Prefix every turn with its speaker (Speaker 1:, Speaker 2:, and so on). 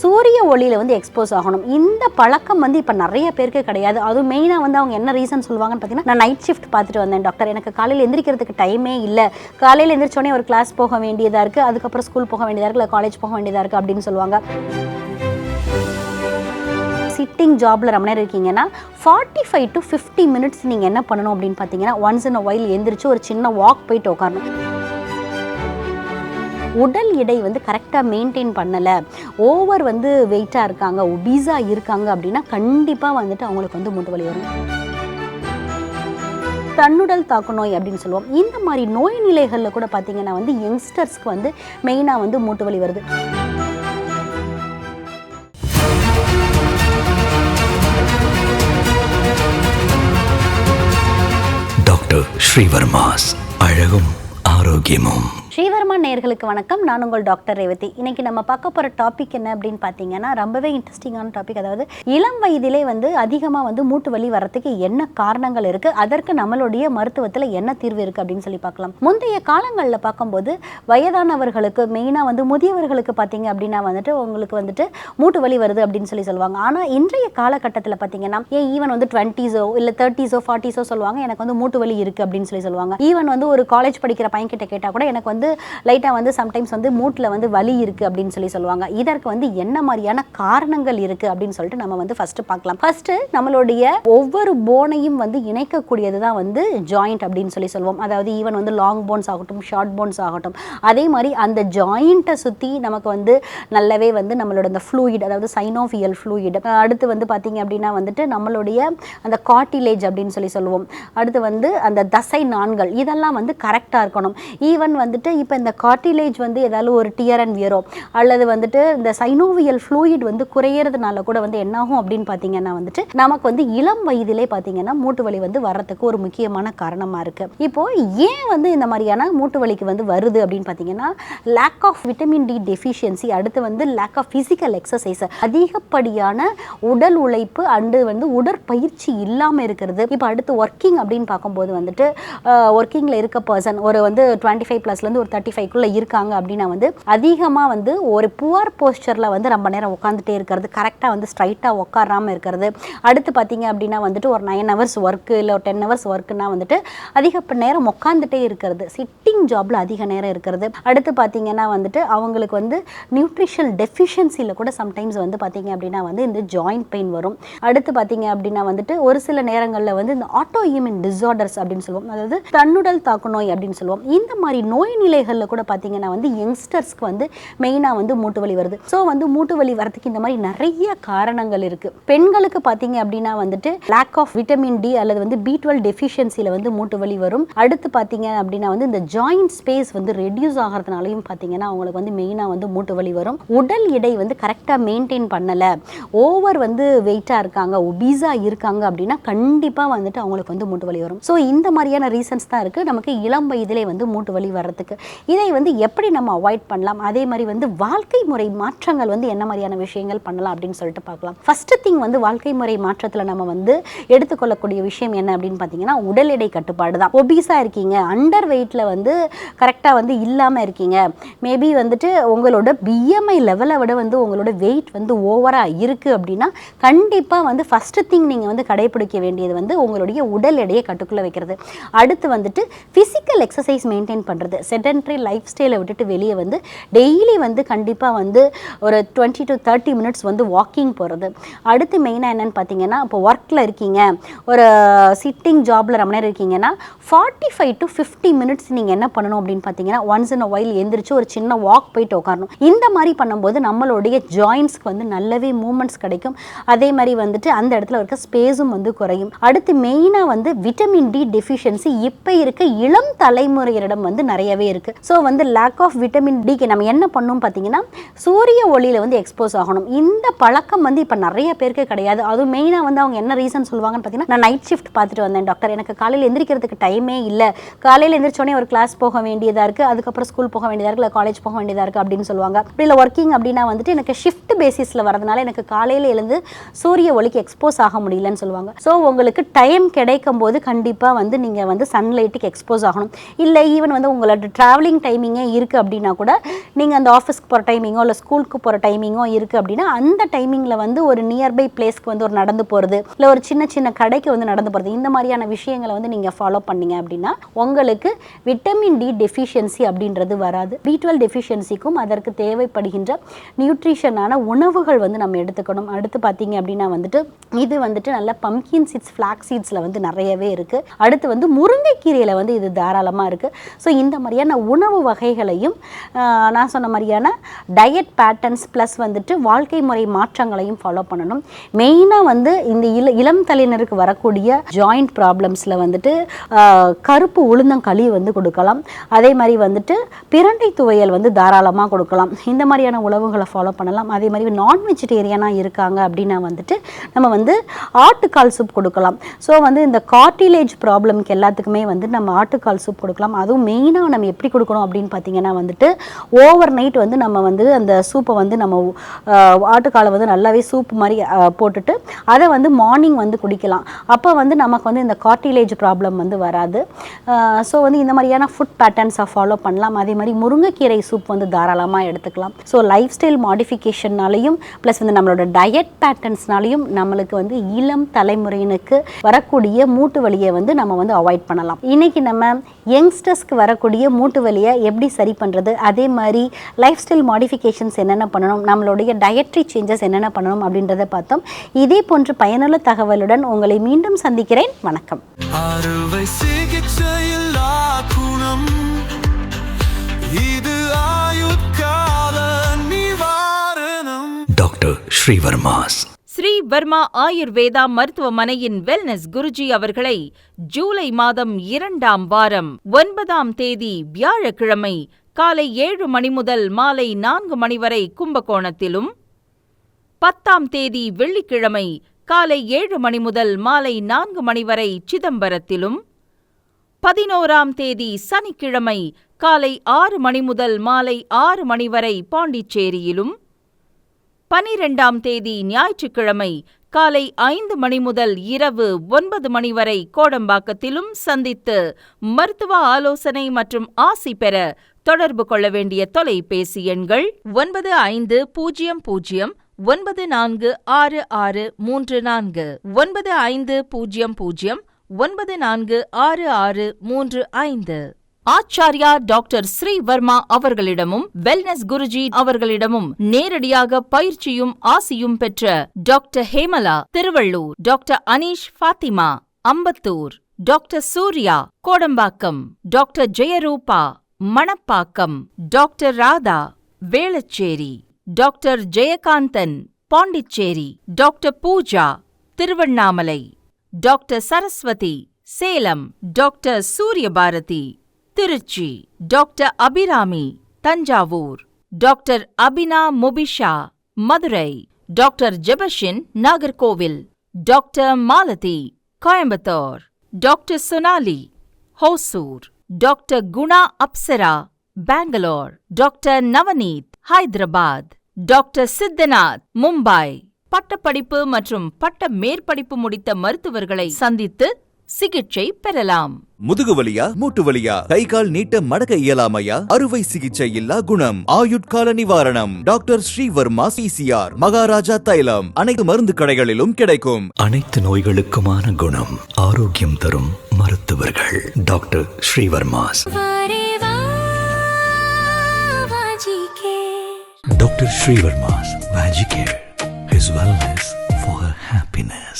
Speaker 1: சூரிய ஒளியில் வந்து எக்ஸ்போஸ் ஆகணும். இந்த பழக்கம் வந்து இப்போ நிறைய பேருக்கு கிடையாது. அதுவும் மெயினாக வந்து அவங்க என்ன ரீசன் சொல்லுவாங்கன்னு பார்த்தீங்கன்னா, நான் நைட் ஷிஃப்ட் பார்த்துட்டு வந்தேன் டாக்டர், எனக்கு காலையில் எந்திரிக்கிறதுக்கு டைமே இல்லை, காலையில் எந்திரிச்சோடனே ஒரு கிளாஸ் போக வேண்டியதாக இருக்குது, அதுக்கப்புறம் ஸ்கூல் போக வேண்டியதாக இருக்குது, இல்லை காலேஜ் போக வேண்டியதாக இருக்குது அப்படின்னு சொல்லுவாங்க. சிட்டிங் ஜாபில் ரொம்ப நேரம் இருக்கீங்கன்னா 45 to 50 மினிட்ஸ் நீங்கள் என்ன பண்ணணும் அப்படின்னு பார்த்தீங்கன்னா, ஒன்ஸ் இன் அ வைல் எந்திரிச்சு ஒரு சின்ன வாக் போயிட்டு உட்காரணும். உடல் எடை வந்து கரெக்டாக மெயின்டைன் பண்ணலை, ஓவர் வந்து வெயிட்டாக இருக்காங்க, ஒபீஸாக இருக்காங்க அப்படின்னா கண்டிப்பாக வந்துட்டு அவங்களுக்கு வந்து மூட்டு வலி வரும். தன்னுடல் தாக்கு நோய் அப்படின்னு சொல்லுவோம். இந்த மாதிரி நோய் நிலைகளில் கூட பார்த்தீங்கன்னா வந்து யங்ஸ்டர்ஸ்க்கு வந்து மெயினாக வந்து மூட்டு வலி வருது.
Speaker 2: டாக்டர் ஸ்ரீவர்மாஸ் அழகும் ஆரோக்கியமும்.
Speaker 1: ஸ்ரீவர்மா நேயர்களுக்கு வணக்கம். நான் உங்கள் டாக்டர் ரேவதி. இன்னைக்கு நம்ம பார்க்க போகிற டாபிக் என்ன அப்படின்னு பார்த்தீங்கன்னா, ரொம்பவே இன்ட்ரெஸ்டிங்கான டாபிக். அதாவது இளம் வயதிலே வந்து அதிகமாக வந்து மூட்டு வலி வரத்துக்கு என்ன காரணங்கள் இருக்குது, அதற்கு நம்மளுடைய மருத்துவத்தில் என்ன தீர்வு இருக்குது அப்படின்னு சொல்லி பார்க்கலாம். முந்தைய காலங்களில் பார்க்கும்போது வயதானவர்களுக்கு மெயினாக வந்து முதியவர்களுக்கு பார்த்தீங்க அப்படின்னா வந்துட்டு உங்களுக்கு வந்துட்டு மூட்டு வலி வருது அப்படின்னு சொல்லுவாங்க. ஆனால் இன்றைய காலகட்டத்தில் பார்த்தீங்கன்னா ஈவன் வந்து 20s இல்லை 30s 40s சொல்லுவாங்க, எனக்கு வந்து மூட்டு வலி இருக்குது அப்படின்னு சொல்லுவாங்க. ஈவன் வந்து ஒரு காலேஜ் படிக்கிற பையன் கிட்ட கேட்டால் கூட எனக்கு வந்து லைட்டாக வந்து சம்டைம்ஸ் வந்து மூட்டில் வந்து வலி இருக்குது அப்படின்னு சொல்லுவாங்க. இதற்கு வந்து என்ன மாதிரியான காரணங்கள் இருக்குது அப்படின்னு சொல்லிட்டு நம்ம வந்து ஃபஸ்ட்டு பார்க்கலாம். ஃபஸ்ட்டு நம்மளுடைய ஒவ்வொரு போனையும் வந்து இணைக்கக்கூடியது தான் வந்து ஜாயிண்ட் அப்படின்னு சொல்லுவோம். அதாவது ஈவன் வந்து லாங் போன்ஸ் ஆகட்டும், ஷார்ட் போன்ஸ் ஆகட்டும், அதே மாதிரி அந்த ஜாயிண்ட்டை சுற்றி நமக்கு வந்து நல்லாவே வந்து நம்மளோட அந்த ஃப்ளூயிட், அதாவது சைனோஃபியல் ஃப்ளூயிட், அடுத்து வந்து பார்த்தீங்க அப்படின்னா வந்துட்டு நம்மளுடைய அந்த கார்டிலேஜ் அப்படின்னு சொல்லுவோம். அடுத்து வந்து அந்த தசை நாண்கள், இதெல்லாம் வந்து கரெக்டாக இருக்கணும். ஈவன் வந்துட்டு இப்போ இந்த கார்டிலேஜ் வந்து ஏதாவது ஒரு டியர் அண்ட் வியரோ அல்லது வந்துட்டு இந்த சைனோவியல் ஃப்ளூயிட் வந்து குறையிறதுனால கூட வந்து என்னாகும் அப்படின்னு பார்த்தீங்கன்னா வந்துட்டு நமக்கு வந்து இளம் வயதிலே பார்த்தீங்கன்னா மூட்டு வலி வந்து வர்றதுக்கு ஒரு முக்கியமான காரணமாக இருக்குது. இப்போ ஏன் வந்து இந்த மாதிரியான மூட்டு வலிக்கு வந்து வருது அப்படின்னு பார்த்தீங்கன்னா, lack of vitamin D deficiency, அடுத்து வந்து லேக் ஆஃப் ஃபிசிக்கல் எக்ஸசைஸ், அதிகப்படியான உடல் உழைப்பு அண்டு வந்து உடற்பயிற்சி இல்லாமல் இருக்கிறது. இப்போ அடுத்து ஒர்க்கிங் அப்படின்னு பார்க்கும்போது வந்துட்டு ஒர்க்கிங்கில் இருக்க பர்சன் ஒரு வந்து 25+ ஒரு 35 இருக்காங்க அப்படின்னா வந்து அதிகமாக வந்து ஒரு புவர் போஸ்டரில் வந்து ரொம்ப நேரம் உட்காந்துட்டே இருக்கிறது, கரெக்டாக வந்து ஸ்ட்ரைட்டாக உட்காராமல் இருக்கிறது. அடுத்து பார்த்தீங்க அப்படின்னா வந்துட்டு ஒரு 9 hours ஒர்க்கு இல்லை ஒரு 10 hours ஒர்க்குன்னா வந்துட்டு அதிக நேரம் உட்காந்துட்டே இருக்கிறது, சிட்டிங் ஜாபில் அதிக நேரம் இருக்கிறது. அடுத்து பார்த்தீங்கன்னா வந்துட்டு அவங்களுக்கு வந்து நியூட்ரிஷன் டெஃபிஷியன்சியில் கூட சம்டைம்ஸ் வந்து பார்த்தீங்க அப்படின்னா வந்து இந்த ஜாயிண்ட் பெயின் வரும். அடுத்து பார்த்தீங்க அப்படின்னா வந்துட்டு ஒரு சில நேரங்களில் வந்து இந்த ஆட்டோ இம்யூன் டிஸார்டர்ஸ் அப்படின்னு சொல்லுவோம், அதாவது தன்னுடல் தாக்கு நோய் அப்படின்னு சொல்லுவோம். இந்த மாதிரி நோய் நிலைகளில் கூட பார்த்தீங்கன்னா வந்து யங்ஸ்டர்ஸ்க்கு வந்து மெயினாக வந்து மூட்டு வலி வருது. ஸோ வந்து மூட்டு வலி வரதுக்கு இந்த மாதிரி நிறைய காரணங்கள் இருக்குது. பெண்களுக்கு பார்த்தீங்க அப்படின்னா வந்துட்டு லேக் ஆஃப் விட்டமின் டி அல்லது வந்து B12 டெஃபிஷியன்சியில் வந்து மூட்டு வலி வரும். அடுத்து பார்த்தீங்க அப்படின்னா வந்து இந்த ஜாயிண்ட் ஸ்பேஸ் வந்து ரெடியூஸ் ஆகிறதுனாலையும் பார்த்தீங்கன்னா அவங்களுக்கு வந்து மெயினாக வந்து மூட்டு வலி வரும். உடல் எடை வந்து கரெக்டாக மெயின்டைன் பண்ணலை, ஓவர் வந்து வெயிட்டாக இருக்காங்க, ஒபீஸாக இருக்காங்க அப்படின்னா கண்டிப்பாக வந்துட்டு அவங்களுக்கு வந்து மூட்டு வலி வரும். ஸோ இந்த மாதிரியான ரீசன்ஸ் தான் இருக்குது நமக்கு இளம் வயதிலே வந்து மூட்டு வலி வர்றதுக்கு. இதை வந்து எப்படி நம்ம அவாய்ட் பண்ணலாம், அதே மாதிரி வந்து வாழ்க்கை முறை மாற்றங்கள் வந்து என்ன மாதிரியான விஷயங்கள் பண்ணலாம் அப்படின்னு சொல்லிட்டு பார்க்கலாம். ஃபர்ஸ்ட் திங் வந்து வாழ்க்கை முறை மாற்றத்தில் நம்ம வந்து எடுத்துக்கொள்ளக்கூடிய விஷயம் என்ன அப்படின்னு பார்த்தீங்கன்னா, உடல் எடை கட்டுப்பாடு தான். ஒபீஸாக இருக்கீங்க, அண்டர் வெயிட்டில் வந்து கரெக்டாக வந்து இல்லாமல் இருக்கீங்க, மேபி வந்துட்டு உங்களோட BMI லெவலை விட வந்து உங்களோட வெயிட் வந்து ஓவராக இருக்குது அப்படின்னா கண்டிப்பாக வந்து ஃபஸ்ட்டு திங் நீங்கள் வந்து கடைபிடிக்க வேண்டியது வந்து உங்களுடைய உடல் எடையை கட்டுக்குள்ளே வைக்கிறது. அடுத்து வந்துட்டு ஃபிசிக்கல் எக்ஸசைஸ் மெயின்டைன் பண்ணுறது. செடென்ட்ரி லைஃப் ஸ்டைலை விட்டுட்டு வெளியே வந்து டெய்லி வந்து கண்டிப்பாக வந்து ஒரு 20 to 30 மினிட்ஸ் வந்து வாக்கிங் போகிறது. அடுத்து மெயினாக என்னென்னு பார்த்தீங்கன்னா, இப்போ ஒர்க்கில் இருக்கீங்க, ஒரு சிட்டிங் ஜாபில் ரொம்ப நேரம் இருக்கீங்கன்னா 45 to 50 மினிட்ஸ் நீங்கள் என்ன பண்ணணும் அப்படின்னு பார்த்தீங்கன்னா, ஒன்ஸ் இன் அ வைல் எந்திரிச்சு ஒரு சின்ன வாக் போயிட்டு உட்காரணும். இந்த மாதிரி பண்ணும்போது நம்மளுடைய ஜாயின்ஸ்க்கு வந்து நல்லாவே மூமெண்ட்ஸ் கிடைக்கும். அதே மாதிரி வந்துட்டு அந்த இடத்துல இருக்க ஸ்பேஸும் வந்து குறையும். அடுத்து மெயினாக வந்து விட்டமின் டி டெஃபிஷியன்சி இப்போ இருக்க இளம் தலைமுறையிடம் வந்து நிறையவே இருக்குது. ஸோ வந்து லேக் ஆஃப் விட்டமின் டிக்கு நம்ம என்ன பண்ணணும் பார்த்தீங்கன்னா, சூரிய ஒளியில் வந்து எக்ஸ்போஸ் ஆகணும். இந்த பழக்கம் வந்து இப்போ நிறைய பேருக்கு கிடையாது. அதுவும் மெயினாக வந்து அவங்க என்ன ரீசன் சொல்லுவாங்கன்னு பார்த்தீங்கன்னா, நான் நைட் ஷிஃப்ட் பார்த்துட்டு வந்தேன் டாக்டர், எனக்கு காலையில் எந்திரிக்கிறதுக்கு டைமே இல்லை, காலையில் எந்திரிச்சோடனே ஒரு கிளாஸ் போக வேண்டியதாக இருக்குது, அதுக்கப்புறம் ஸ்கூல் போக வேண்டியதாக இருக்குது, இல்லை காலேஜ் போக வேண்டியதாக இருக்குது அப்படின்னு சொல்லுவாங்க. அப்படி இல்லை ஒர்க்கிங் அப்படின்னா வந்துட்டு எனக்கு ஷிஃப்ட் பேசிஸில் வரதுனால எனக்கு காலையில் எழுந்து சூரிய ஒளிக்கு எக்ஸ்போஸ் ஆக முடியலன்னு சொல்லுவாங்க. ஸோ உங்களுக்கு டைம் கிடைக்கும் போது கண்டிப்பாக வந்து நீங்கள் வந்து சன்லைட்டுக்கு எக்ஸ்போஸ் ஆகணும். இல்லை ஈவன் வந்து உங்களோட ட்ராவலிங் டைமிங்கே இருக்குது அப்படின்னா கூட நீங்கள் அந்த ஆஃபீஸ்க்கு போகிற டைமிங்கோ இல்லை ஸ்கூலுக்கு போகிற டைமிங்கோ இருக்குது அப்படின்னா அந்த டைமிங்கில் வந்து ஒரு நியர்பை பிளேஸ்க்கு வந்து ஒரு நடந்து போகிறது இல்லை ஒரு சின்ன சின்ன கடைக்கு வந்து நடந்து போகிறது, இந்த மாதிரியான விஷயங்களை வந்து நீங்கள் ஃபாலோ பண்ணீங்க அப்படின்னா உங்களுக்கு விட்டமின் டி டெஃபிஷியன்சி அப்படின்றது வராது. B12 டெஃபிஷியன்சிக்கும் அதற்கு தேவைப்படுகின்ற நியூட்ரிஷனான உணவுகள் வந்து நம்ம எடுத்துக்கணும். அடுத்து பார்த்தீங்க அப்படின்னா வந்துட்டு இது வந்துட்டு நல்ல பம்கின் சீட்ஸ், ஃப்ளாக் சீட்ஸில் வந்து நிறையவே இருக்குது. அடுத்து வந்து முருங்கைக்கீரையில் வந்து இது தாராளமாக இருக்குது. ஸோ இந்த மாதிரியான உணவு வகைகளையும் நான் சொன்ன மாதிரியான டயட் பேட்டர்ன்ஸ் ப்ளஸ் வந்துட்டு வாழ்க்கை முறை மாற்றங்களையும் ஃபாலோ பண்ணணும். மெயினாக வந்து இந்த இளம் தலையினருக்கு வரக்கூடிய ஜாயிண்ட் ப்ராப்ளம்ஸில் வந்துட்டு கருப்பு உளுந்தங்களி வந்து கொடுக்கலாம். அதே மாதிரி வந்துட்டு பிரண்டை துவையல் வந்து தாராளமாக கொடுக்கலாம். இந்த மாதிரியான உணவுகளை ஃபாலோ பண்ணலாம். அதே மாதிரி நான் வெஜிடேரியனாக இருக்காங்க அப்படின்னா வந்துட்டு நம்ம வந்து ஆட்டுக்கால் சூப் கொடுக்கலாம். ஸோ வந்து இந்த கார்டிலேஜ் ப்ராப்ளம்க்கு எல்லாத்துக்குமே வந்து நம்ம ஆட்டுக்கால் சூப் கொடுக்கலாம். அதுவும் மெயினாக நம்ம எப்படி கொடுக்கணும் அப்படின்னு பார்த்தீங்கன்னா வந்துட்டு ஓவர் நைட் வந்து நம்ம வந்து அந்த சூப்பை வந்து நம்ம ஆட்டுக்காலை வந்து நல்லாவே சூப் மாதிரி போட்டுட்டு அதை வந்து மார்னிங் வந்து குடிக்கலாம். அப்போ வந்து நமக்கு வந்து இந்த கார்டிலேஜ் ப்ராப்ளம் வந்து வராது. ஸோ வந்து இந்த மாதிரியான ஃபுட் பேட்டர்ன்ஸை ஃபாலோ பண்ணலாம். அதே மாதிரி முருங்கைக்கீரை சூப் வந்து தாராளமாக எடுத்துக்கலாம். ஸோ லைஃப் ஸ்டைல் மாடிஃபிகேஷன்னாலையும் ப்ளஸ் வந்து நம்மளோட டயட் பேட்டர்ன்ஸ்னாலையும் நம்மளுக்கு வந்து இளம் தலைமுறையினுக்கு வரக்கூடிய மூட்டு வலியை வந்து நம்ம வந்து அவாய்ட் பண்ணலாம். இன்றைக்கி நம்ம யங்ஸ்டர்ஸ்க்கு வரக்கூடிய மூட்டு வலியை எப்படி சரி பண்ணுறது, அதே மாதிரி லைஃப் ஸ்டைல் மாடிஃபிகேஷன்ஸ் என்னென்ன பண்ணணும், நம்மளுடைய டயட்ரி சேஞ்சஸ் என்னென்ன பண்ணணும் அப்படின்றத பார்த்தோம். இதே போன்ற பயனுள்ள தகவலுடன் உங்களை மீண்டும் சந்திக்கிறேன். வணக்கம்.
Speaker 3: அறுவை சிகிச்சையில் குணம் இது ஆயுட்கால நிவாரணம்.
Speaker 2: டாக்டர் ஸ்ரீவர்மாஸ்.
Speaker 4: ஸ்ரீ வர்மா ஆயுர்வேதா மருத்துவமனையின் வெல்னஸ் குருஜி அவர்களை ஜூலை மாதம் 2ஆம் வாரம் 9ஆம் தேதி வியாழக்கிழமை காலை 7 மணி முதல் மாலை 4 மணி வரை கும்பகோணத்திலும், 10ஆம் தேதி வெள்ளிக்கிழமை காலை 7 மணி முதல் மாலை 4 மணி வரை சிதம்பரத்திலும், 11ஆம் தேதி சனிக்கிழமை காலை 6 மணி முதல் மாலை 6 மணி வரை பாண்டிச்சேரியிலும், 12ஆம் தேதி ஞாயிற்றுக்கிழமை காலை 5 மணி முதல் இரவு 9 மணி வரை கோடம்பாக்கத்திலும் சந்தித்து மருத்துவ ஆலோசனை மற்றும் ஆசி பெற தொடர்பு கொள்ள வேண்டிய தொலைபேசி எண்கள் 9500946634, 9500946635. ஆச்சார்யா டாக்டர் ஸ்ரீ வர்மா அவர்களிடமும் வெல்னஸ் குருஜி அவர்களிடமும் நேரடியாக பயிற்சியும் ஆசியும் பெற்ற doctor Hemala Tiruvallur, doctor Aneesh Fathima Ambattur, doctor Surya Kodambakkam, doctor Jayarupa Manapakkam, doctor Radha Velachery, doctor Jayakanthan Pondicherry, doctor Pooja Tiruvannamalai, doctor Saraswathi Salem, doctor Suryabharathi Trichy, doctor Abirami Thanjavur, doctor Abina Mubisha Madurai, doctor Jebashin Nagercoil, doctor Malathi Coimbatore, doctor Sonali Hosur, doctor Guna Apsara Bangalore, doctor Navaneeth Hyderabad, doctor Siddhanath Mumbai. பட்டப்படிப்பு மற்றும் பட்ட மேற்படிப்பு முடித்த மருத்துவர்களை சந்தித்து சிகிச்சை பெறலாம்.
Speaker 5: முதுகு வலியா, மூட்டு வலியா, கை கால் நீட்ட மடக்க இயலாமையா, அறுவை சிகிச்சை இல்லா குணம், ஆயுட்கால நிவாரணம். டாக்டர் ஸ்ரீவர்மா PCR, மகாராஜா தைலம் அனைத்து மருந்து கடைகளிலும் கிடைக்கும்.
Speaker 2: அனைத்து நோய்களுக்குமான குணம், ஆரோக்கியம் தரும் மருத்துவர்கள் doctor Srivarma's. Doctor Srivarma's Magic Care. His wellness for her happiness.